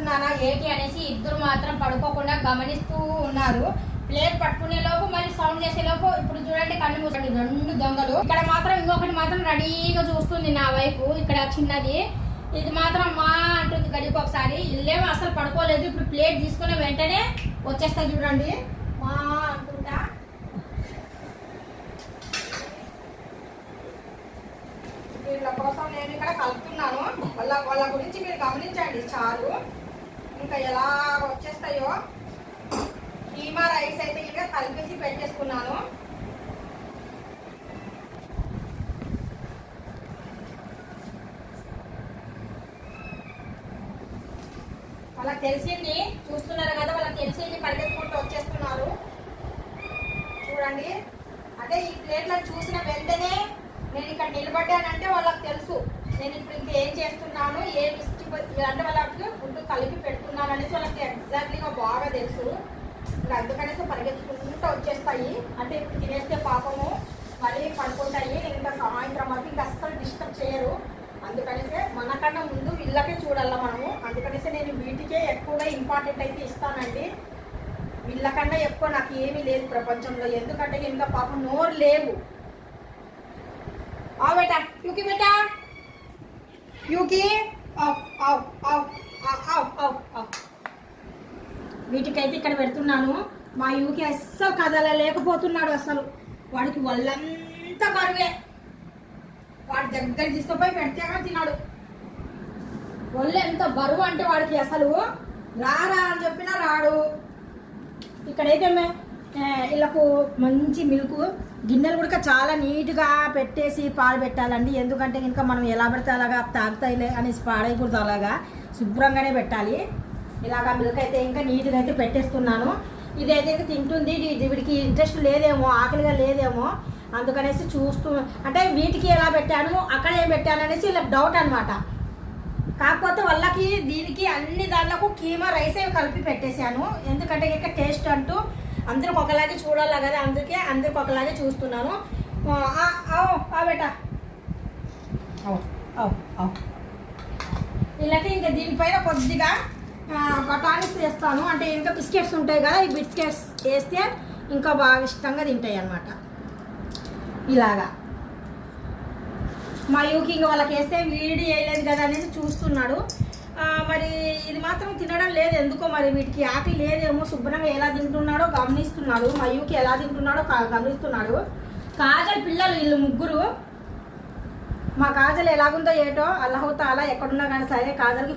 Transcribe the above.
పడుకున్నానా ఏంటి అనేసి ఇద్దరు మాత్రం పడుకోకుండా గమనిస్తూ ఉన్నారు. ప్లేట్ పట్టుకునే లోపు మళ్ళీ సౌండ్ చేసే లోపు ఇప్పుడు చూడండి కళ్ళు మూసండి 2 దొంగలు. ఇక్కడ మాత్రం ఇంకొకటి మాత్రం రెడీగా చూస్తుంది నా వైపు. ఇక్కడ చిన్నది ఇది మాత్రం మా అంటుంది గడికి ఒకసారి. ఇల్లేమో అసలు పడుకోలేదు. ఇప్పుడు ప్లేట్ తీసుకున్న వెంటనే వచ్చేస్తా చూడండి మా అనుకుంటా. వీళ్ళ కోసం నేను ఇక్కడ కలుపుతున్నాను. వాళ్ళ గురించి మీరు గమనించండి చాలు. ఇంకా ఎలా వచ్చేస్తాయో. కీమా రైస్ అయితే ఇంకా కలిపేసి పెట్టేసుకున్నాను. వాళ్ళకి తెలిసింది చూస్తున్నారు కదా, వాళ్ళకి తెలిసింది పరిగెత్తుకుంటూ వచ్చేస్తున్నారు చూడండి. అంటే ఈ ప్లేట్లను చూసిన వెంటనే నేను ఇక్కడ నిలబడ్డానంటే వాళ్ళకి తెలుసు నేను ఇప్పుడు ఇంకేం చేస్తున్నాను, ఏం అంటే వాళ్ళకి ఫుడ్ కలిపి పెడుతున్నాను అనేసి వాళ్ళకి ఎగ్జాక్ట్లీగా బాగా తెలుసు. ఇంకా అందుకనేసి పరిగెత్తుకుంటూ వచ్చేస్తాయి. అంటే ఇప్పుడు తినేస్తే పాపము మళ్ళీ పడుకుంటాయి. ఇంకా సాయంత్రం వరకు ఇంకా అస్సలు డిస్టర్బ్ చేయరు. అందుకనేసే మనకన్నా ముందు వీళ్ళకే చూడాల మనము. అందుకనేసే నేను వీటికే ఎక్కువగా ఇంపార్టెంట్ అయితే ఇస్తానండి. వీళ్ళకన్నా ఎక్కువ నాకు ఏమీ లేదు ప్రపంచంలో. ఎందుకంటే ఇంకా పాపం నోరు లేవు. आओ बेटा यूकी बेटा यूकी आओ आओ आओ आओ आओ आओ వీటికైతే ఇక్కడ పెడుతున్నాను. మా యూకి అస్సలు కదలలేకపోతున్నాడు. అసలు వాడికి ఒళ్ళంతా బరువే. వాడి దగ్గర తీసుకుపోయి పెడితే కానీ తిన్నాడు. ఒళ్ళు ఎంత బరువు అంటే వాడికి అసలు రారా అని చెప్పినా రాడు. ఇక్కడైతే వీళ్ళకు మంచి మిల్క్ గిన్నెలు కూడా చాలా నీట్గా పెట్టేసి పాలు పెట్టాలండి. ఎందుకంటే ఇంకా మనం ఎలా పెడితే అలాగా తాగుతాయిలే అనేసి పాడైకూడదు. అలాగా శుభ్రంగానే పెట్టాలి. ఇలాగా మిల్క్ అయితే ఇంకా నీట్గా అయితే పెట్టేస్తున్నాను. ఇదైతే ఇంకా తింటుంది. వీడికి ఇంట్రెస్ట్ లేదేమో, ఆకలిగా లేదేమో, అందుకనేసి చూస్తూ అంటే వీటికి ఎలా పెట్టాను అక్కడ ఏం పెట్టాను అనేసి వీళ్ళకి డౌట్ అనమాట. కాకపోతే వాళ్ళకి దీనికి అన్ని దాంట్లకు కీమా రైస్ కలిపి పెట్టేశాను. ఎందుకంటే ఇంకా టేస్ట్ అంటూ అందరికి ఒకలాగే చూడాలి కదా, అందుకే అందరికి ఒకలాగే చూస్తున్నాను. బేటా వీళ్ళకి ఇంకా దీనిపైన కొద్దిగా బఠానీస్ వేస్తాను. అంటే ఇంకా బిస్కెట్స్ ఉంటాయి కదా, ఈ బిస్కెట్స్ వేస్తే ఇంకా బాగా ఇష్టంగా తింటాయి అన్నమాట. ఇలాగా మా యూకి ఇంకా వాళ్ళకి వేస్తే వీడి వేయలేదు కదా అనేసి చూస్తున్నాడు. మరి ఇది మాత్రం తినడం లేదు ఎందుకో. మరి వీటికి ఆకలి లేదేమో. శుభ్రంగా ఎలా తింటున్నాడో గమనిస్తున్నాడు. మా యూకి ఎలా తింటున్నాడో గమనిస్తున్నాడు. కాజల్ పిల్లలు వీళ్ళు ముగ్గురు. మా కాజల్ ఎలాగుందో ఏటో. అల్లాహ్ తాలా ఎక్కడున్నా కానీ సరే కాజల్కి